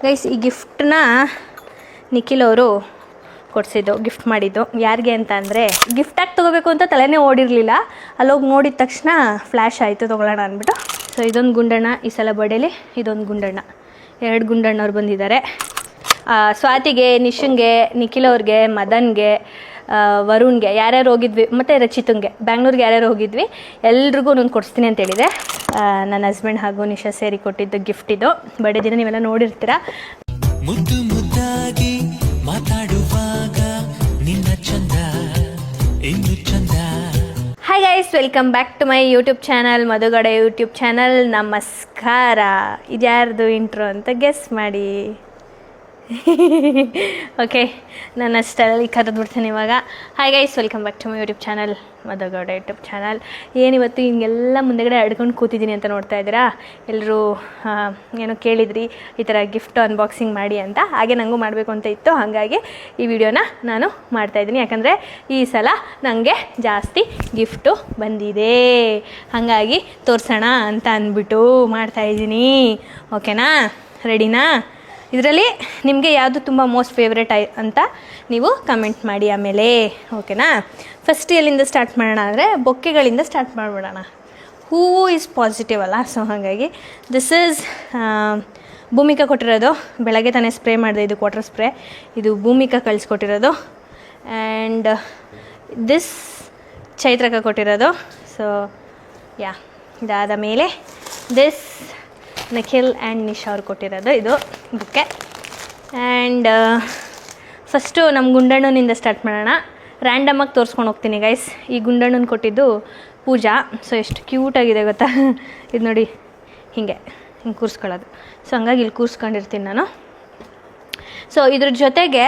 Guys, ಈ ಗಿಫ್ಟನ್ನ ನಿಖಿಲ್ ಅವರು ಕೊಡಿಸಿದ್ದು, gift ಮಾಡಿದ್ದು. ಯಾರಿಗೆ ಅಂತ ಅಂದರೆ ಗಿಫ್ಟಾಗಿ ತೊಗೋಬೇಕು ಅಂತ ತಲೆನೇ ಓಡಿರಲಿಲ್ಲ. ಅಲ್ಲೋಗಿ ನೋಡಿದ ತಕ್ಷಣ ಫ್ಲ್ಯಾಶ್ ಆಯಿತು ತೊಗೊಳ್ಳೋಣ ಅಂದ್ಬಿಟ್ಟು. ಸೊ ಇದೊಂದು ಗುಂಡಣ್ಣ, ಈ ಸಲ ಬರ್ಡೇಲಿ ಇದೊಂದು ಗುಂಡಣ್ಣ, 2 ಗುಂಡಣ್ಣವ್ರು ಬಂದಿದ್ದಾರೆ. ಸ್ವಾತಿಗೆ, ನಿಶಂಗೆ, ನಿಖಿಲ್ ಅವ್ರಿಗೆ, ಮದನ್ಗೆ, ವರುಣ್ಗೆ ಯಾರ್ಯಾರು ಹೋಗಿದ್ವಿ, ಮತ್ತು ರಚಿತಂಗೆ ಬ್ಯಾಂಗ್ಳೂರ್ಗೆ ಯಾರ್ಯಾರು ಹೋಗಿದ್ವಿ ಎಲ್ರಿಗೂ ನಾನು ಕೊಡಿಸ್ತೀನಿ ಅಂತ ಹೇಳಿದೆ. ನನ್ನ ಹಸ್ಬೆಂಡ್ ಹಾಗೂ ನಿಶಾ ಸೇರಿ ಕೊಟ್ಟಿದ್ದು ಗಿಫ್ಟ್ ಇದು. ಬರ್ಡೇ ದಿನ ನೀವೆಲ್ಲ ನೋಡಿರ್ತೀರ. ಮುದ್ದು ಮುದ್ದಾಗಿ ಮಾತಾಡುವಾಗ ನಿನ್ನ ಚಂದ ಇನ್ನು ಚಂದ. Hi guys, welcome back to my YouTube channel, Madhugade YouTube channel. ನಮಸ್ಕಾರ. ಇದ್ಯಾರ್ದು ಇಂಟ್ರೋ ಅಂತ ಗೆಸ್ ಮಾಡಿ. ಓಕೆ, ನನ್ನ ಸ್ಟೈಲಲ್ಲಿ ಕರೆದ್ಬಿಡ್ತೀನಿ ಇವಾಗ. Hi guys, welcome back to my YouTube channel, Madhugade YouTube channel. ಏನಿವತ್ತು ಹಿಂಗೆಲ್ಲ ಮುಂದೆಗಡೆ ಅಡ್ಕೊಂಡು ಕೂತಿದ್ದೀನಿ ಅಂತ ನೋಡ್ತಾ ಇದ್ದೀರಾ. ಎಲ್ಲರೂ ಏನೋ ಕೇಳಿದ್ರಿ ಈ ಥರ ಗಿಫ್ಟ್ ಅನ್ಬಾಕ್ಸಿಂಗ್ ಮಾಡಿ ಅಂತ. ಹಾಗೆ ನನಗೂ ಮಾಡಬೇಕು ಅಂತ ಇತ್ತು, ಹಾಗಾಗಿ ಈ ವಿಡಿಯೋನ ನಾನು ಮಾಡ್ತಾಯಿದ್ದೀನಿ. ಯಾಕಂದರೆ ಈ ಸಲ ನನಗೆ ಜಾಸ್ತಿ ಗಿಫ್ಟು ಬಂದಿದೆ, ಹಾಗಾಗಿ ತೋರಿಸೋಣ ಅಂತ ಅಂದ್ಬಿಟ್ಟು ಮಾಡ್ತಾಯಿದ್ದೀನಿ. ಓಕೆನಾ, ರೆಡಿನಾ? ಇದರಲ್ಲಿ ನಿಮಗೆ ಯಾವುದು ತುಂಬ ಮೋಸ್ಟ್ ಫೇವ್ರೆಟ್ ಅಂತ ನೀವು ಕಮೆಂಟ್ ಮಾಡಿ ಆಮೇಲೆ. ಓಕೆನಾ, ಫಸ್ಟ್ ಎಲ್ಲಿಂದ ಸ್ಟಾರ್ಟ್ ಮಾಡೋಣ ಅಂದರೆ ಬೊಕ್ಕೆಗಳಿಂದ ಸ್ಟಾರ್ಟ್ ಮಾಡಿಬಿಡೋಣ. ಹೂವು ಈಸ್ ಪಾಸಿಟಿವ್ ಅಲ್ಲ, ಸೊ ಹಾಗಾಗಿ ದಿಸ್ ಈಸ್ ಭೂಮಿಕಾ ಕೊಟ್ಟಿರೋದು. ಬೆಳಗ್ಗೆ ತಾನೇ ಸ್ಪ್ರೇ ಮಾಡಿದೆ, ಇದು ವಾಟರ್ ಸ್ಪ್ರೇ. ಇದು ಭೂಮಿಕಾ ಕಳಿಸ್ಕೊಟ್ಟಿರೋದು. ಆ್ಯಂಡ್ ದಿಸ್ ಚೈತ್ರಕ ಕೊಟ್ಟಿರೋದು. ಸೊ ಯಾ, ಇದಾದ ಮೇಲೆ ದಿಸ್ ನಿಖಿಲ್ ಆ್ಯಂಡ್ ನಿಶಾ ಅವ್ರು ಕೊಟ್ಟಿರೋದು ಇದು ಬುಕ್ಕೆ. ಆ್ಯಂಡ್ ಫಸ್ಟು ನಮ್ಮ ಗುಂಡಣ್ಣನಿಂದ ಸ್ಟಾರ್ಟ್ ಮಾಡೋಣ. ರ್ಯಾಂಡಮಾಗಿ ತೋರಿಸ್ಕೊಂಡು ಹೋಗ್ತೀನಿ ಗೈಸ್. ಈ ಗುಂಡಣ್ಣನ ಕೊಟ್ಟಿದ್ದು ಪೂಜಾ. ಸೊ ಎಷ್ಟು ಕ್ಯೂಟಾಗಿದೆ ಗೊತ್ತಾ, ಇದು ನೋಡಿ, ಹಿಂಗೆ ಕೂರಿಸ್ಕೊಳ್ಳೋದು. ಸೊ ಹಂಗಾಗಿ ಇಲ್ಲಿ ಕೂರಿಸ್ಕೊಂಡಿರ್ತೀನಿ ನಾನು. ಸೊ ಇದ್ರ ಜೊತೆಗೆ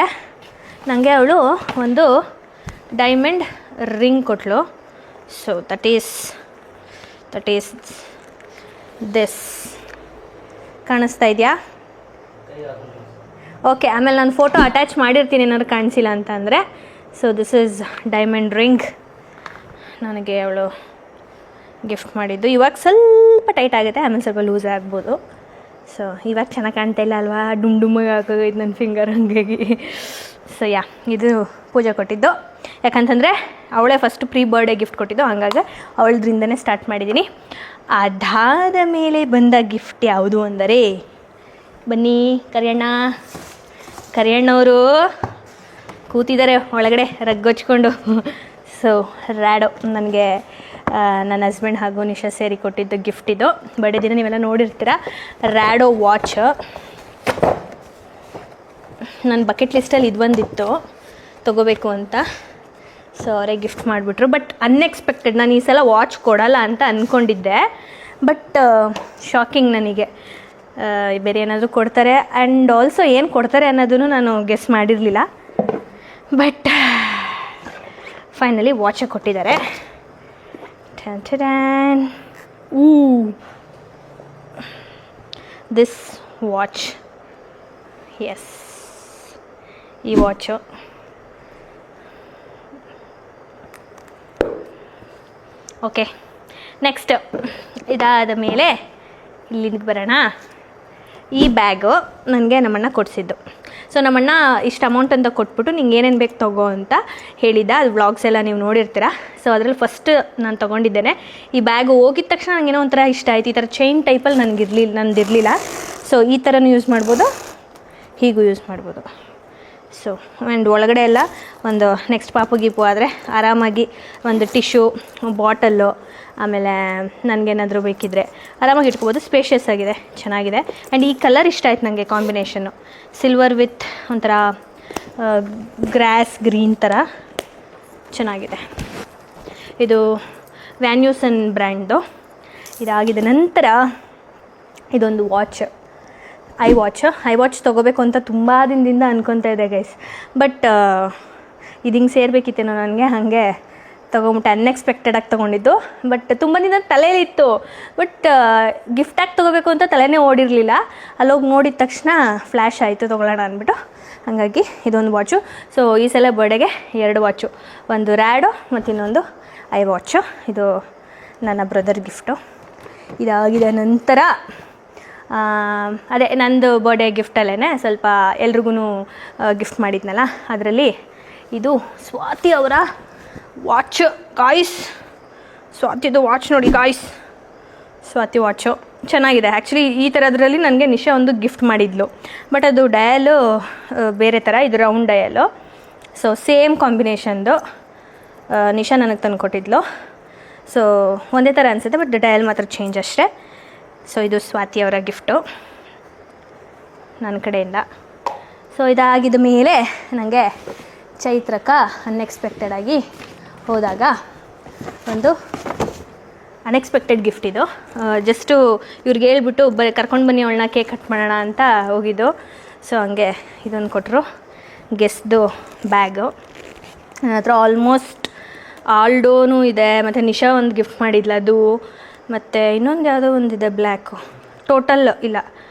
ನನಗೆ ಅವಳು ಒಂದು ಡೈಮಂಡ್ ರಿಂಗ್ ಕೊಟ್ಟಳು. So that is this. ಕಾಣಿಸ್ತಾ ಇದೆಯಾ? ಓಕೆ, ಆಮೇಲೆ ನಾನು ಫೋಟೋ ಅಟ್ಯಾಚ್ ಮಾಡಿರ್ತೀನಿ ಏನಾದ್ರು ಕಾಣಿಸಿಲ್ಲ ಅಂತ ಅಂದರೆ. So this is diamond ring. ನನಗೆ ಅವಳು ಗಿಫ್ಟ್ ಮಾಡಿದ್ದು. ಇವಾಗ ಸ್ವಲ್ಪ ಟೈಟ್ ಆಗುತ್ತೆ, ಆಮೇಲೆ ಸ್ವಲ್ಪ ಲೂಸ್ ಆಗ್ಬೋದು. ಸೊ ಇವಾಗ ಚೆನ್ನಾಗಿ ಕಾಣ್ತಾ ಇಲ್ಲ ಅಲ್ವಾ, ಡುಮ್ಮಗೆ ಹಾಕೋದು ನನ್ನ ಫಿಂಗರ್ ಹಂಗಾಗಿ. ಸೊ ಯಾ, ಇದು ಪೂಜೆ ಕೊಟ್ಟಿದ್ದು. ಯಾಕಂತಂದರೆ ಅವಳೇ ಫಸ್ಟ್ ಪ್ರೀ ಬರ್ಡೇ ಗಿಫ್ಟ್ ಕೊಟ್ಟಿದ್ದು, ಹಂಗಾಗಿ ಅವಳದ್ರಿಂದನೇ ಸ್ಟಾರ್ಟ್ ಮಾಡಿದ್ದೀನಿ. ಅದಾದ ಮೇಲೆ ಬಂದ ಗಿಫ್ಟ್ ಯಾವುದು ಅಂದರೆ, ಬನ್ನಿ ಕರಿಯಣ್ಣವರು ಕೂತಿದ್ದಾರೆ ಒಳಗಡೆ ರಗ್ಗೊಚ್ಕೊಂಡು. ಸೊ ರ್ಯಾಡೋ, ನನಗೆ ನನ್ನ ಹಸ್ಬೆಂಡ್ ಹಾಗೂ ನಿಶಾ ಸೇರಿ ಕೊಟ್ಟಿದ್ದು ಗಿಫ್ಟ್ ಇದು. ಬರ್ಡೇ ದಿನ ನೀವೆಲ್ಲ ನೋಡಿರ್ತೀರ. Rado watch. ನನ್ನ ಬಕೆಟ್ ಲಿಸ್ಟಲ್ಲಿ ಇದು ಬಂದಿತ್ತು ತೊಗೋಬೇಕು ಅಂತ. ಸೊ ಅವರೇ ಗಿಫ್ಟ್ ಮಾಡಿಬಿಟ್ರು. ಬಟ್ ಅನ್ಎಕ್ಸ್ಪೆಕ್ಟೆಡ್, ನಾನು ಈ ಸಲ ವಾಚ್ ಕೊಡಲ್ಲ ಅಂತ ಅಂದ್ಕೊಂಡಿದ್ದೆ. ಬಟ್ ಶಾಕಿಂಗ್ ನನಗೆ. ಬೇರೆ ಏನಾದರೂ ಕೊಡ್ತಾರೆ, ಆ್ಯಂಡ್ ಆಲ್ಸೋ ಏನು ಕೊಡ್ತಾರೆ ಅನ್ನೋದನ್ನು ನಾನು ಗೆಸ್ ಮಾಡಿರಲಿಲ್ಲ. ಬಟ್ ಫೈನಲಿ ವಾಚೇ ಕೊಟ್ಟಿದ್ದಾರೆ. ದಿಸ್ ವಾಚ್, ಎಸ್, ಈ ವಾಚು. ಓಕೆ, ನೆಕ್ಸ್ಟ್ ಇದಾದ ಮೇಲೆ ಇಲ್ಲಿಗೆ ಬರೋಣ. ಈ ಬ್ಯಾಗು ನನಗೆ ನಮ್ಮಣ್ಣ ಕೊಡಿಸಿದ್ದು. ಸೊ ನಮ್ಮಣ್ಣ ಇಷ್ಟು ಅಮೌಂಟ್ ಅಂತ ಕೊಟ್ಬಿಟ್ಟು ನಿಂಗೆ ಏನೇನು ಬೇಕು ತಗೋ ಅಂತ ಹೇಳಿದ್ದ. ಅದು ವ್ಲಾಗ್ಸ್ ಎಲ್ಲ ನೀವು ನೋಡಿರ್ತೀರ. ಸೊ ಅದರಲ್ಲಿ ಫಸ್ಟ್ ನಾನು ತೊಗೊಂಡಿದ್ದೇನೆ. ಈ ಬ್ಯಾಗು ಹೋಗಿದ ತಕ್ಷಣ ನನಗೇನೋ ಒಂಥರ ಇಷ್ಟ ಆಯಿತು. ಈ ಥರ ಚೈನ್ ಟೈಪಲ್ಲಿ ನಂದಿರಲಿಲ್ಲ. ಸೊ ಈ ಥರನೂ ಯೂಸ್ ಮಾಡ್ಬೋದು, ಹೀಗೂ ಯೂಸ್ ಮಾಡ್ಬೋದು. ಸೊ ಆ್ಯಂಡ್ ಒಳಗಡೆ ಎಲ್ಲ ಒಂದು ನೆಕ್ಸ್ಟ್ ಪಾಪು ಗೀಪು ಆದರೆ ಆರಾಮಾಗಿ ಒಂದು ಟಿಶ್ಯೂ, ಬಾಟಲ್ಲು, ಆಮೇಲೆ ನನಗೇನಾದರೂ ಬೇಕಿದ್ದರೆ ಆರಾಮಾಗಿ ಇಟ್ಕೋಬೋದು. ಸ್ಪೇಷಿಯಸ್ ಆಗಿದೆ, ಚೆನ್ನಾಗಿದೆ. ಆ್ಯಂಡ್ ಈ ಕಲರ್ ಇಷ್ಟ ಆಯ್ತು ನನಗೆ, ಕಾಂಬಿನೇಷನ್ನು ಸಿಲ್ವರ್ ವಿತ್ ಒಂಥರ ಗ್ರಾಸ್ ಗ್ರೀನ್ ಥರ ಚೆನ್ನಾಗಿದೆ. ಇದು ವ್ಯಾನ್ಯೂಸನ್ ಬ್ರ್ಯಾಂಡ್ದು. ಇದಾಗಿದೆ ನಂತರ ಇದೊಂದು ವಾಚ್, ಐ ವಾಚ್ ತೊಗೋಬೇಕು ಅಂತ ತುಂಬ ದಿನದಿಂದ ಅನ್ಕೊತಾ ಇದೆ ಗೈಸ್. ಬಟ್ ಇದು ಹಿಂಗೆ ಸೇರಬೇಕಿತ್ತೇನೋ ನನಗೆ, ಹಾಗೆ ತೊಗೊಂಬಿಟ್ಟೆ. ಅನ್ಎಕ್ಸ್ಪೆಕ್ಟೆಡಾಗಿ ತೊಗೊಂಡಿದ್ದು. ಬಟ್ ತುಂಬ ದಿನ ತಲೆಯಲ್ಲಿತ್ತು, ಬಟ್ ಗಿಫ್ಟಾಗಿ ತೊಗೋಬೇಕು ಅಂತ ತಲೆನೇ ಓಡಿರಲಿಲ್ಲ. ಅಲ್ಲೋಗಿ ನೋಡಿದ ತಕ್ಷಣ ಫ್ಲ್ಯಾಶ್ ಆಯಿತು ತೊಗೊಳ್ಳೋಣ ಅಂದ್ಬಿಟ್ಟು. ಹಾಗಾಗಿ ಇದೊಂದು ವಾಚು. ಸೊ ಈ ಸಲ ಬರ್ಡೇಗೆ 2 ವಾಚು, ಒಂದು ರ್ಯಾಡೋ ಮತ್ತು ಇನ್ನೊಂದು ಐ ವಾಚು. ಇದು ನನ್ನ ಬ್ರದರ್ ಗಿಫ್ಟು. ಇದಾಗಿದೆ ನಂತರ ಅದೇ ನಂದು ಬರ್ಡೇ ಗಿಫ್ಟಲ್ಲೇ ಸ್ವಲ್ಪ ಎಲ್ರಿಗೂ ಗಿಫ್ಟ್ ಮಾಡಿದ್ನಲ್ಲ, ಅದರಲ್ಲಿ ಇದು ಸ್ವಾತಿ ಅವರ ವಾಚ್ ಗಾಯ್ಸ್. ಸ್ವಾತಿದು ವಾಚ್ ನೋಡಿ ಗಾಯ್ಸ್, ಸ್ವಾತಿ ವಾಚು ಚೆನ್ನಾಗಿದೆ. ಆ್ಯಕ್ಚುಲಿ ಈ ಥರದ್ರಲ್ಲಿ ನನಗೆ ನಿಶಾ ಒಂದು ಗಿಫ್ಟ್ ಮಾಡಿದ್ಲು, ಬಟ್ ಅದು ಡಯಲು ಬೇರೆ ಥರ, ಇದು ರೌಂಡ್ ಡಯಲು. ಸೊ ಸೇಮ್ ಕಾಂಬಿನೇಷನ್ದು ನಿಶಾ ನನಗೆ ತಂದು ಕೊಟ್ಟಿದ್ಲು. ಸೊ ಒಂದೇ ಥರ ಅನಿಸುತ್ತೆ, ಬಟ್ ಡಯಲ್ ಮಾತ್ರ ಚೇಂಜ್ ಅಷ್ಟೇ. ಸೊ ಇದು ಸ್ವಾತಿಯವರ ಗಿಫ್ಟು ನನ್ನ ಕಡೆಯಿಂದ. ಸೊ ಇದಾಗಿದ ಮೇಲೆ ನನಗೆ ಚೈತ್ರಕ್ಕ ಅನ್ಎಕ್ಸ್ಪೆಕ್ಟೆಡ್ ಆಗಿ ಹೋದಾಗ ಒಂದು ಅನ್ಎಕ್ಸ್ಪೆಕ್ಟೆಡ್ ಗಿಫ್ಟ್ ಇದು. ಜಸ್ಟು ಇವ್ರಿಗೆ ಹೇಳ್ಬಿಟ್ಟು ಕರ್ಕೊಂಡು ಬನ್ನಿ ಅವಳನ್ನ ಕೇಕ್ ಕಟ್ ಮಾಡೋಣ ಅಂತ ಹೋಗಿದ್ದು. ಸೊ ಹಂಗೆ ಇದೊಂದು ಕೊಟ್ಟರು, ಗೆಸ್ದು ಬ್ಯಾಗು. ನನ್ನ ಹತ್ರ ಆಲ್ಮೋಸ್ಟ್ ಆಲ್ಡೋನೂ ಇದೆ, ಮತ್ತು ನಿಶಾ ಒಂದು ಗಿಫ್ಟ್ ಮಾಡಿದ್ಲ ಅದು, ಮತ್ತು ಇನ್ನೊಂದು ಯಾವುದೋ ಒಂದಿದೆ ಬ್ಲ್ಯಾಕು. ಟೋಟಲ್ ಇಲ್ಲ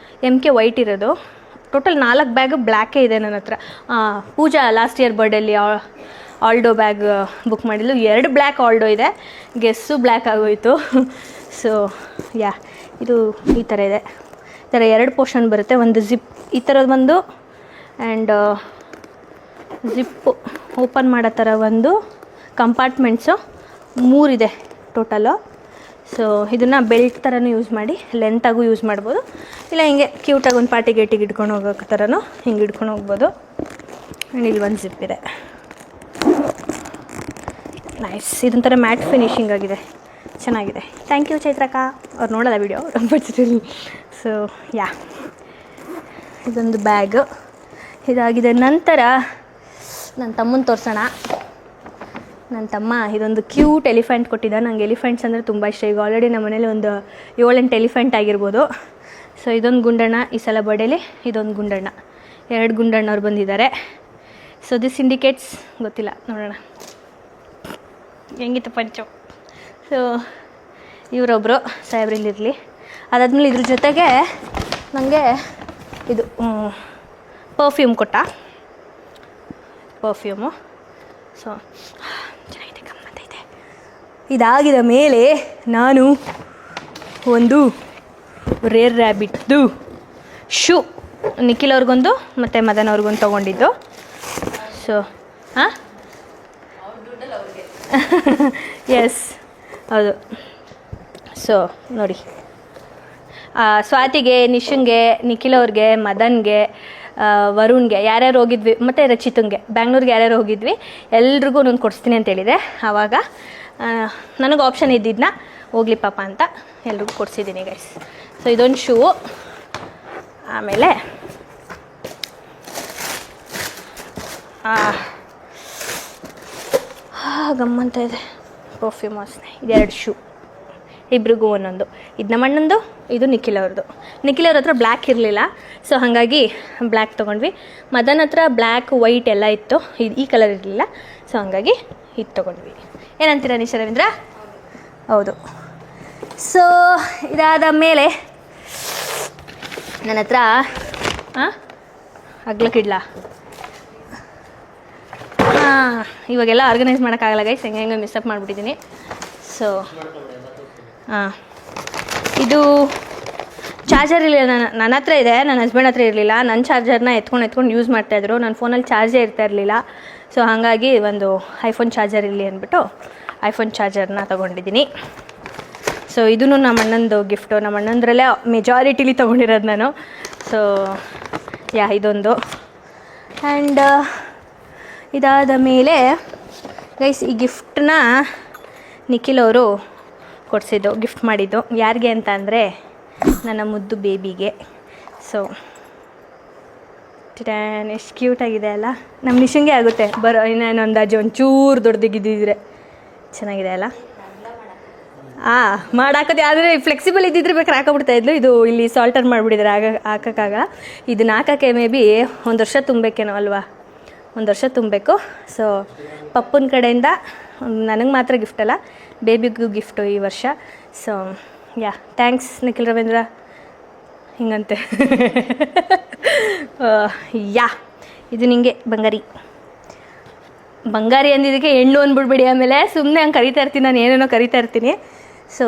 MK ವೈಟ್ ಇರೋದು. ಟೋಟಲ್ 4 ಬ್ಯಾಗು ಬ್ಲ್ಯಾಕೇ ಇದೆ ನನ್ನ ಹತ್ರ. ಪೂಜಾ last year ಬರ್ಡೇಲಿ Aldo bag book ಮಾಡಿದ್ಲು, 2 ಬ್ಲ್ಯಾಕ್ ಆಲ್ಡೋ ಇದೆ, ಗೆಸ್ಸು ಬ್ಲ್ಯಾಕ್ ಆಗೋಯಿತು. ಸೊ ಇದು ಈ ಥರ ಇದೆ. ಈ ಥರ 2 ಪೋರ್ಷನ್ ಬರುತ್ತೆ, ಒಂದು ಜಿಪ್ ಈ ಥರದ್ದು ಒಂದು, ಆ್ಯಂಡ್ ಜಿಪ್ಪು ಓಪನ್ ಮಾಡೋ ಥರ ಒಂದು, ಕಂಪಾರ್ಟ್ಮೆಂಟ್ಸು 3 ಇದೆ ಟೋಟಲು. ಸೊ ಇದನ್ನು ಬೆಲ್ಟ್ ಥರನೂ ಯೂಸ್ ಮಾಡಿ, ಲೆಂತಾಗೂ ಯೂಸ್ ಮಾಡ್ಬೋದು, ಇಲ್ಲ ಹಿಂಗೆ ಕ್ಯೂಟಾಗಿ ಒಂದು ಪಾರ್ಟಿ ಗೇಟಿಗೆ ಇಟ್ಕೊಂಡು ಹೋಗೋ ಥರನೂ ಹಿಂಗೆ ಇಟ್ಕೊಂಡು ಹೋಗ್ಬೋದು. ಆ್ಯಂಡ್ ಇಲ್ಲಿ ಒಂದು ಜಿಪ್ ಇದೆ, ನೈಸ್. ಇದೊಂಥರ ಮ್ಯಾಟ್ ಫಿನಿಶಿಂಗ್ ಆಗಿದೆ, ಚೆನ್ನಾಗಿದೆ. ಥ್ಯಾಂಕ್ ಯು ಚೈತ್ರಕ್ಕ. ಅವ್ರು ನೋಡೋಲ್ಲ ವಿಡಿಯೋ ಬಚ್ಚಿರಲಿ. ಸೊ ಇದೊಂದು ಬ್ಯಾಗು ಇದಾಗಿದೆ. ನಂತರ ನನ್ನ ತಮ್ಮನ ತೋರಿಸೋಣ. ನನ್ನ ತಮ್ಮ ಇದೊಂದು ಕ್ಯೂಟ್ ಎಲಿಫೆಂಟ್ ಕೊಟ್ಟಿದ್ದ. ನಂಗೆ ಎಲಿಫೆಂಟ್ಸ್ ಅಂದರೆ ತುಂಬ ಇಷ್ಟ. ಈಗ ಆಲ್ರೆಡಿ ನಮ್ಮ ಮನೇಲಿ ಒಂದು 7-8 ಎಲಿಫೆಂಟ್ ಆಗಿರ್ಬೋದು. ಸೊ ಇದೊಂದು ಗುಂಡಣ್ಣ, ಈ ಸಲ ಬರ್ಡೇಲಿ ಇದೊಂದು ಗುಂಡಣ್ಣ, 2 ಗುಂಡಣ್ಣವ್ರು ಬಂದಿದ್ದಾರೆ. ಸೊ ದಿಸ್ ಇಂಡಿಕೇಟ್ಸ್ ಗೊತ್ತಿಲ್ಲ, ನೋಡೋಣ ಹೆಂಗಿತ್ತು ಪಂಚು. ಸೊ ಇವರೊಬ್ಬರು ಸಾಹೇಬ್ರಲ್ಲಿರಲಿ. ಅದಾದಮೇಲೆ ಇದ್ರ ಜೊತೆಗೆ ನನಗೆ ಇದು ಪರ್ಫ್ಯೂಮ್ ಕೊಟ್ಟ, ಪರ್ಫ್ಯೂಮು. ಸೊ ಚೆನ್ನಾಗಿದೆ, ಗಮ್ಮತ್ತೈತೆ. ಇದಾಗಿದ ಮೇಲೆ ನಾನು ಒಂದು ರೇರ್ ರ್ಯಾಬಿಟ್ದು ಶೂ ನಿಖಿಲ್ ಅವ್ರಿಗೊಂದು ಮತ್ತು ಮದನ್ ಅವ್ರಿಗೊಂದು ತೊಗೊಂಡಿದ್ದು. ಸೊ ಎಸ್ ಹೌದು. ಸೊ ನೋಡಿ, ಸ್ವಾತಿಗೆ, ನಿಶಂಗೆ, ನಿಖಿಲ್ ಅವ್ರಿಗೆ, ಮದನ್ಗೆ, ವರುಣ್ಗೆ ಯಾರ್ಯಾರು ಹೋಗಿದ್ವಿ, ಮತ್ತು ರಚಿತಂಗೆ ಬ್ಯಾಂಗ್ಳೂರ್ಗೆ ಯಾರ್ಯಾರು ಹೋಗಿದ್ವಿ ಎಲ್ರಿಗೂ ಒಂದೊಂದು ಕೊಡಿಸ್ತೀನಿ ಅಂತ ಹೇಳಿದೆ. ಆವಾಗ ನನಗೆ ಆಪ್ಷನ್ ಇದ್ದಿದ್ದನ್ನ ಹೋಗ್ಲಿ ಪಾಪ ಅಂತ ಎಲ್ರಿಗೂ ಕೊಡಿಸಿದ್ದೀನಿ ಗೈಸ್. ಸೊ ಇದೊಂದು ಶೂ. ಆಮೇಲೆ ಗಮ್ಮಂತ ಇದೆ ಪರ್ಫ್ಯೂಮ್ ವಾಸನೆ. ಇದೆರಡು ಶೂ, ಇಬ್ರಿಗೂ ಒಂದೊಂದು. ಇದು ನಮ್ಮ ಅಣ್ಣಂದು, ಇದು ನಿಖಿಲ್ ಅವ್ರದ್ದು. ನಿಖಿಲ್ ಅವ್ರ ಹತ್ರ ಬ್ಲ್ಯಾಕ್ ಇರಲಿಲ್ಲ, ಸೊ ಹಾಗಾಗಿ ಬ್ಲ್ಯಾಕ್ ತೊಗೊಂಡ್ವಿ. ಮದನ್ ಹತ್ರ ಬ್ಲ್ಯಾಕ್ ವೈಟ್ ಎಲ್ಲ ಇತ್ತು, ಈ ಕಲರ್ ಇರಲಿಲ್ಲ, ಸೊ ಹಾಗಾಗಿ ಇದು ತೊಗೊಂಡ್ವಿ. ಏನಂತೀರ ನಿಶಾ ರವೀಂದ್ರ? ಹೌದು. ಸೊ ಇದಾದ ಮೇಲೆ ನನ್ನ ಹತ್ರ ಅಗ್ಲಕ್ಕಿಡ್ಲ ಇವಾಗೆಲ್ಲ ಆರ್ಗನೈಸ್ ಮಾಡೋಕ್ಕಾಗಲ್ಲ ಗೈಸ್, ಹೆಂಗೆ ಮಿಸ್ಅಪ್ ಮಾಡಿಬಿಟ್ಟಿದ್ದೀನಿ. ಸೊ ಇದು ಚಾರ್ಜರ್ ಇರಲಿಲ್ಲ, ನನ್ನ ಹತ್ರ ಇದೆ, ನನ್ನ ಹಸ್ಬೆಂಡ್ ಹತ್ರ ಇರಲಿಲ್ಲ. ನನ್ನ ಚಾರ್ಜರ್ನ ಎತ್ಕೊಂಡು ಯೂಸ್ ಮಾಡ್ತಾಯಿದ್ರು, ನನ್ನ ಫೋನಲ್ಲಿ ಚಾರ್ಜೇ ಇರ್ತಾ ಇರಲಿಲ್ಲ. ಸೊ ಹಾಗಾಗಿ ಒಂದು ಐಫೋನ್ ಚಾರ್ಜರ್ ಇರಲಿ ಅಂದ್ಬಿಟ್ಟು ಐಫೋನ್ ಚಾರ್ಜರ್ನ ತೊಗೊಂಡಿದ್ದೀನಿ. ಸೊ ಇದೂ ನಮ್ಮ ಅಣ್ಣಂದು ಗಿಫ್ಟು, ನಮ್ಮ ಅಣ್ಣಂದ್ರಲ್ಲೇ ಮೆಜಾರಿಟಿಲಿ ತೊಗೊಂಡಿರೋದು ನಾನು. ಸೊ ಇದೊಂದು. ಆ್ಯಂಡ್ ಇದಾದ ಮೇಲೆ ಗೈಸ್ ಈ ಗಿಫ್ಟನ್ನ ನಿಖಿಲ್ ಅವರು ಕೊಡಿಸಿದ್ದು, ಗಿಫ್ಟ್ ಮಾಡಿದ್ದು. ಯಾರಿಗೆ ಅಂತ ಅಂದರೆ ನನ್ನ ಮುದ್ದು ಬೇಬಿಗೆ. ಸೊ ಎಷ್ಟು ಕ್ಯೂಟಾಗಿದೆ ಅಲ್ಲ, ನಮ್ಮ ನಿಶಂಗೆ ಆಗುತ್ತೆ ಬರೋ ಇನ್ನೇನು ಅಂದಾಜು ಒಂಚೂರು ದೊಡ್ಡದಿದ್ದಿದ್ರೆ ಚೆನ್ನಾಗಿದೆ ಅಲ್ಲ. ಮಾಡಾಕೋದು ಆದರೆ ಫ್ಲೆಕ್ಸಿಬಲ್ ಇದ್ದಿದ್ರೆ ಬೇಕಾದ್ರೆ ಹಾಕೋಬಿಡ್ತಾಯಿದ್ಲು. ಇದು ಇಲ್ಲಿ ಸಾಲ್ಟರ್ ಮಾಡಿಬಿಟ್ಟಿದ್ರೆ ಹಾಕೋಕ್ಕಾಗ. ಇದನ್ನ ಹಾಕೋಕ್ಕೆ ಮೇ ಬಿ 1 ವರ್ಷ ತುಂಬಬೇಕೇನೋ ಅಲ್ವಾ, 1 ವರ್ಷ ತುಂಬಬೇಕು. ಸೊ ಪಪ್ಪನ ಕಡೆಯಿಂದ ನನಗೆ ಮಾತ್ರ ಗಿಫ್ಟ್ ಅಲ್ಲ, ಬೇಬಿಗೂ ಗಿಫ್ಟು ಈ ವರ್ಷ. ಸೊ ಥ್ಯಾಂಕ್ಸ್ ನಿಖಿಲ್ ರವೀಂದ್ರ ಹಿಂಗಂತೆ. ಇದು ನಿಂಗೆ ಬಂಗಾರಿ. ಬಂಗಾರಿ ಅಂದಿದ್ದಕ್ಕೆ ಹೆಣ್ಣು ಅಂದ್ಬಿಡ್ಬೇಡಿ, ಆಮೇಲೆ ಸುಮ್ಮನೆ ಹಂಗೆ ಕರಿತಾ ಇರ್ತೀನಿ, ನಾನು ಏನೇನೋ ಕರಿತಾ ಇರ್ತೀನಿ. ಸೊ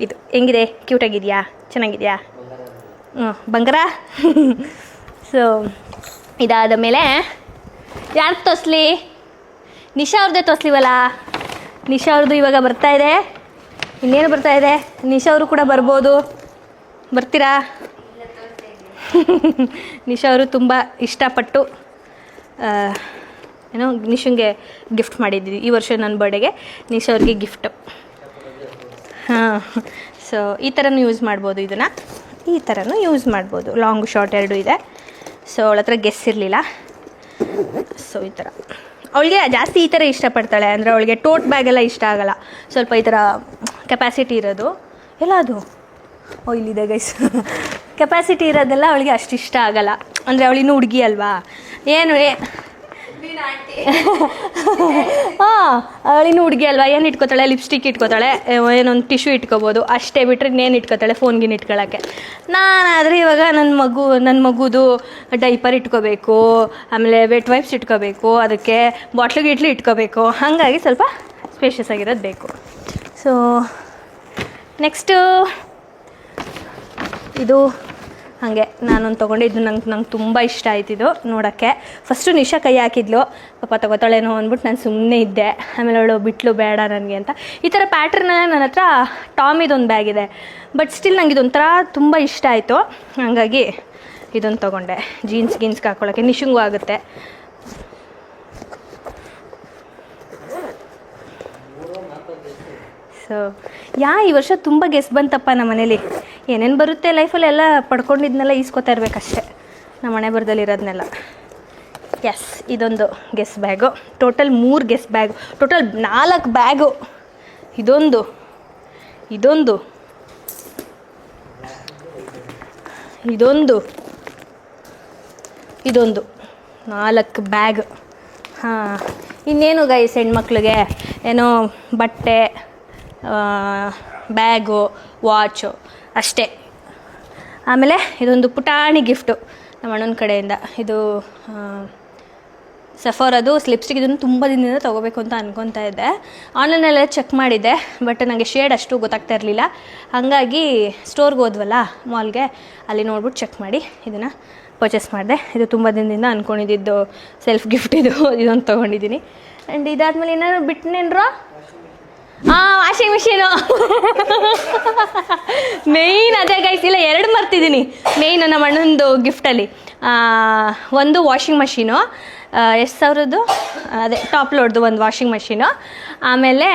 ಇದು ಹೆಂಗಿದೆ? ಕ್ಯೂಟಾಗಿದೆಯಾ? ಚೆನ್ನಾಗಿದೆಯಾ? ಬಂಗಾರ. ಸೊ ಇದಾದ ಮೇಲೆ ಯಾರು ತೋರಿಸ್ಲಿ? ನಿಶಾ ಅವ್ರದ್ದೇ ತೋರಿಸ್ಲಿವಲ್ಲ. ನಿಶಾ ಅವ್ರದ್ದು ಇವಾಗ ಬರ್ತಾಯಿದೆ. ಇನ್ನೇನು ಬರ್ತಾಯಿದೆ? ನಿಶಾ ಅವರು ಕೂಡ ಬರ್ಬೋದು. ಬರ್ತೀರಾ? ನಿಶಾ ಅವರು ತುಂಬ ಇಷ್ಟಪಟ್ಟು ಏನೋ ನಿಶಂಗೆ ಗಿಫ್ಟ್ ಮಾಡಿದ್ವಿ ಈ ವರ್ಷ ನನ್ನ ಬರ್ಡೇಗೆ. ನಿಶಾ ಅವ್ರಿಗೆ ಗಿಫ್ಟು. ಹಾಂ, ಸೊ ಈ ಥರನೂ ಯೂಸ್ ಮಾಡ್ಬೋದು. ಇದನ್ನು ಈ ಥರನೂ ಯೂಸ್ ಮಾಡ್ಬೋದು. ಲಾಂಗ್ ಶಾರ್ಟ್ ಎರಡೂ ಇದೆ. ಸೊ ಅವಳ ಹತ್ರ ಗೆಸ್ ಇರಲಿಲ್ಲ. ಸೊ ಈ ಥರ ಅವಳಿಗೆ ಜಾಸ್ತಿ ಈ ಥರ ಇಷ್ಟಪಡ್ತಾಳೆ. ಅಂದರೆ ಅವಳಿಗೆ ಟೋಟ್ ಬ್ಯಾಗೆಲ್ಲ ಇಷ್ಟ ಆಗೋಲ್ಲ. ಸ್ವಲ್ಪ ಈ ಥರ ಕೆಪಾಸಿಟಿ ಇರೋದು ಎಲ್ಲ ಅದು ಇಲ್ಲಿದೆ ಗೈಸ್. ಕೆಪಾಸಿಟಿ ಇರೋದೆಲ್ಲ ಅವಳಿಗೆ ಅಷ್ಟು ಇಷ್ಟ ಆಗೋಲ್ಲ. ಅಂದರೆ ಅವಳಿನ್ನೂ ಹುಡುಗಿ ಅಲ್ವಾ. ಏನು ಹಾಂ, ಅವಳಿನ್ನೂ ಹುಡುಗಿ ಅಲ್ವಾ. ಏನು ಇಟ್ಕೋತಾಳೆ? ಲಿಪ್ಸ್ಟಿಕ್ ಇಟ್ಕೋತಾಳೆ, ಏನೊಂದು ಟಿಶ್ಯೂ ಇಟ್ಕೋಬೋದು ಅಷ್ಟೇ. ಬಿಟ್ಟರೆ ಇನ್ನೇನು ಇಟ್ಕೋತಾಳೆ? ಫೋನ್ಗಿನ್ ಇಟ್ಕೊಳ್ಳೋಕ್ಕೆ. ನಾನಾದರೆ ಇವಾಗ ನನ್ನ ಮಗುದು ಡೈಪರ್ ಇಟ್ಕೋಬೇಕು, ಆಮೇಲೆ ವೆಟ್ ವೈಪ್ಸ್ ಇಟ್ಕೋಬೇಕು, ಅದಕ್ಕೆ ಬಾಟ್ಲಿಗೆ ಇಟ್ಕೋಬೇಕು. ಹಾಗಾಗಿ ಸ್ವಲ್ಪ ಸ್ಪೇಷಿಯಸ್ ಆಗಿರೋದು ಬೇಕು. ಸೊ ನೆಕ್ಸ್ಟು ಇದು ಹಾಗೆ ನಾನೊಂದು ತೊಗೊಂಡಿದ್ದು. ನಂಗೆ ತುಂಬ ಇಷ್ಟ ಆಯ್ತಿದ್ದು ನೋಡೋಕ್ಕೆ. ಫಸ್ಟು ನಿಶಾ ಕೈ ಹಾಕಿದ್ಲು, ಪಾಪ ತಗೋತಾಳೇನೋ ಅಂದ್ಬಿಟ್ಟು ನಾನು ಸುಮ್ಮನೆ ಇದ್ದೆ. ಆಮೇಲೆ ಅವಳು ಬಿಟ್ಲು ಬೇಡ ನನಗೆ ಅಂತ. ಈ ಥರ ಪ್ಯಾಟ್ರನ್ನ ನನ್ನ ಹತ್ರ ಟಾಮಿದೊಂದು ಬ್ಯಾಗ್ ಇದೆ. ಬಟ್ ಸ್ಟಿಲ್ ನಂಗೆ ಇದೊಂಥರ ತುಂಬ ಇಷ್ಟ ಆಯಿತು. ಹಾಗಾಗಿ ಇದೊಂದು ತೊಗೊಂಡೆ. ಜೀನ್ಸ್ಗೆ ಹಾಕ್ಕೊಳ್ಳೋಕ್ಕೆ ನಿಶಂಗೂ ಆಗುತ್ತೆ. ಸೊ ಈ ವರ್ಷ ತುಂಬ ಗೆಸ್ ಬಂತಪ್ಪ ನಮ್ಮ ಮನೇಲಿ. ಏನೇನು ಬರುತ್ತೆ ಲೈಫಲ್ಲಿ ಎಲ್ಲ ಪಡ್ಕೊಂಡಿದ್ನೆಲ್ಲ ಈಸ್ಕೊತಾ ಇರಬೇಕಷ್ಟೆ, ನಮ್ಮ ಮನೆ ಬರದಲ್ಲಿರೋದನ್ನೆಲ್ಲ. ಎಸ್, ಇದೊಂದು guess bag. Total 3 guess bag. Total 4 bag. ಇದೊಂದು 4 ಬ್ಯಾಗ್. ಹಾಂ, ಇನ್ನೇನು ಗೈಸ್ ಹೆಣ್ಮಕ್ಳಿಗೆ ಏನೋ ಬಟ್ಟೆ, ಬ್ಯಾಗು, ವಾಚು ಅಷ್ಟೇ. ಆಮೇಲೆ ಇದೊಂದು ಪುಟಾಣಿ ಗಿಫ್ಟು ನಮ್ಮ ಅಣ್ಣನ ಕಡೆಯಿಂದ. ಇದು ಸಫಾರದು ಲಿಪ್ಸ್ಟಿಕ್. ಇದನ್ನು ತುಂಬ ದಿನದಿಂದ ತೊಗೋಬೇಕು ಅಂತ ಅನ್ಕೊತಾ ಇದ್ದೆ. ಆನ್ಲೈನೆಲ್ಲ ಚೆಕ್ ಮಾಡಿದ್ದೆ, ಬಟ್ ನನಗೆ ಶೇಡ್ ಅಷ್ಟು ಗೊತ್ತಾಗ್ತಾ ಇರಲಿಲ್ಲ. ಹಾಗಾಗಿ ಸ್ಟೋರ್ಗೆ ಹೋದ್ವಲ್ಲ ಮಾಲ್ಗೆ, ಅಲ್ಲಿ ನೋಡ್ಬಿಟ್ಟು ಚೆಕ್ ಮಾಡಿ ಇದನ್ನು ಪರ್ಚೇಸ್ ಮಾಡಿದೆ. ಇದು ತುಂಬ ದಿನದಿಂದ ಅಂದ್ಕೊಂಡಿದ್ದು ಸೆಲ್ಫ್ ಗಿಫ್ಟ್. ಇದೊಂದು ತೊಗೊಂಡಿದ್ದೀನಿ. ಆ್ಯಂಡ್ ಇದಾದ್ಮೇಲೆ ಏನಾದ್ರು ಬಿಟ್ಟನೇನ್ರೋ ವಾಷಿಂಗ್ ಮಿಷಿನು. ಮೇಯ್ನ್ ಅದೇ ಗೈಸ್. ಇಲ್ಲ, 2 ಮರ್ತಿದ್ದೀನಿ ಮೇಯ್ನ್ ನಮ್ಮ ಅಣ್ಣಂದು ಗಿಫ್ಟಲ್ಲಿ. ಒಂದು ವಾಷಿಂಗ್ ಮಷೀನು, ಎಷ್ಟು ಸಾವಿರದ್ದು, ಅದೇ ಟಾಪ್ ಲೋಡ್ದು ಒಂದು ವಾಷಿಂಗ್ ಮಷೀನು. ಆಮೇಲೆ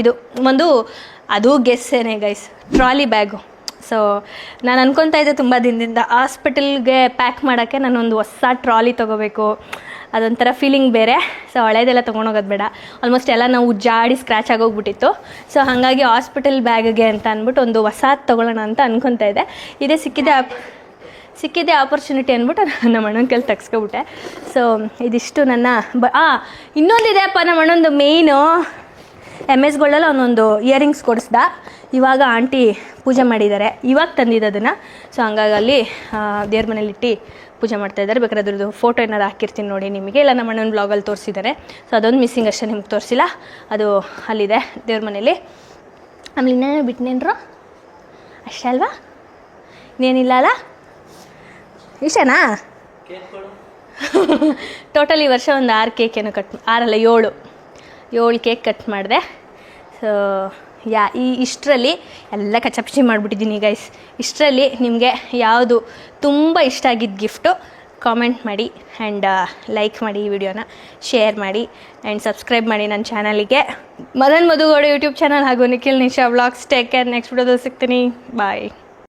ಇದು ಒಂದು, ಅದು ಗೆಸ್ಸೇನೆ ಗೈಸ್, ಟ್ರಾಲಿ ಬ್ಯಾಗು. ಸೊ ನಾನು ಅನ್ಕೊತಾ ಇದ್ದೆ ತುಂಬ ದಿನದಿಂದ ಹಾಸ್ಪಿಟಲ್ಗೆ ಪ್ಯಾಕ್ ಮಾಡೋಕ್ಕೆ ನಾನೊಂದು ಹೊಸ ಟ್ರಾಲಿ ತೊಗೋಬೇಕು. ಅದೊಂಥರ ಫೀಲಿಂಗ್ ಬೇರೆ. ಸೊ ಹಳೇದೆಲ್ಲ ತೊಗೊಂಡೋಗೋದು ಬೇಡ. ಆಲ್ಮೋಸ್ಟ್ ಎಲ್ಲ ನಾವು ಉಜ್ಜಾಡಿ ಸ್ಕ್ರ್ಯಾಚ್ ಆಗೋಗ್ಬಿಟ್ಟಿತ್ತು. ಸೊ ಹಾಗಾಗಿ ಹಾಸ್ಪಿಟಲ್ ಬ್ಯಾಗ್ಗೆ ಅಂತ ಅಂದ್ಬಿಟ್ಟು ಒಂದು ಹೊಸಾದು ತೊಗೊಳ್ಳೋಣ ಅಂತ ಅನ್ಕೊತಾ ಇದ್ದೆ. ಇದೇ ಸಿಕ್ಕಿದೆ ಆಪರ್ಚುನಿಟಿ ಅಂದ್ಬಿಟ್ಟು ನಮ್ಮ ಅಣ್ಣನ ಕೈಲಿ ತೆಗ್ಸ್ಕೊಬಿಟ್ಟೆ. ಸೊ ಇದಿಷ್ಟು ನನ್ನ ಇನ್ನೊಂದಿದೆ ಅಪ್ಪ ನಮ್ಮ ಅಣ್ಣಂದು ಮೇಯ್ನು. MS ಗೋಲ್ಡಲ್ಲಿ ಅವನೊಂದು ಇಯರಿಂಗ್ಸ್ ಕೊಡಿಸ್ದ. ಇವಾಗ ಆಂಟಿ ಪೂಜೆ ಮಾಡಿದ್ದಾರೆ, ಇವಾಗ ತಂದಿದ್ದು ಅದನ್ನು. ಸೊ ಹಂಗಾಗಿ ಅಲ್ಲಿ ದೇವ್ರ ಮನೇಲಿಟ್ಟು ಪೂಜೆ ಮಾಡ್ತಾಯಿದ್ದಾರೆ. ಬೇಕಾದ್ರೆ ಅದ್ರದ್ದು ಫೋಟೋ ಏನಾರು ಹಾಕಿರ್ತೀನಿ ನೋಡಿ ನಿಮಗೆ, ಇಲ್ಲ ನಮ್ಮ ಅಣ್ಣನ ಬ್ಲಾಗಲ್ಲಿ ತೋರಿಸಿದ್ದಾರೆ. ಸೊ ಅದೊಂದು ಮಿಸ್ಸಿಂಗ್ ಅಷ್ಟೇ, ನಿಮ್ಗೆ ತೋರಿಸಿಲ್ಲ. ಅದು ಅಲ್ಲಿದೆ ದೇವ್ರ ಮನೇಲಿ. ಆಮೇಲೆ ಇನ್ನೇನು ಬಿಟ್ಟನೇನ್ರು ಅಷ್ಟೇ ಅಲ್ವಾ? ಇನ್ನೇನಿಲ್ಲ ಅಲ್ಲ? ಇಷ್ಟನಾ? ಟೋಟಲ್ ಈ ವರ್ಷ ಒಂದು 6 ಕೇಕೇನು ಕಟ್, 7 ಕೇಕ್ ಕಟ್ ಮಾಡಿದೆ. ಸೊ ಇಷ್ಟರಲ್ಲಿ ಎಲ್ಲ ಕಚ್ಚಪಿಚ್ಚಿ ಮಾಡಿಬಿಟ್ಟಿದ್ದೀನಿ ಗೈಸ್. ಇಷ್ಟರಲ್ಲಿ ನಿಮಗೆ ಯಾವುದು ತುಂಬ ಇಷ್ಟ ಆಗಿದ್ದ ಗಿಫ್ಟು ಕಾಮೆಂಟ್ ಮಾಡಿ, ಆ್ಯಂಡ್ ಲೈಕ್ ಮಾಡಿ, ಈ ವಿಡಿಯೋನ ಶೇರ್ ಮಾಡಿ, ಆ್ಯಂಡ್ ಸಬ್ಸ್ಕ್ರೈಬ್ ಮಾಡಿ ನನ್ನ ಚಾನಲಿಗೆ. ಮದನ್ ಮಧುಗೌಡ ಯೂಟ್ಯೂಬ್ ಚಾನಲ್ ಹಾಗೂ Nikhil Nisha vlogs. Take care. Next ವಿಡಿಯೋದಲ್ಲಿ ಸಿಗ್ತೀನಿ. ಬಾಯ್.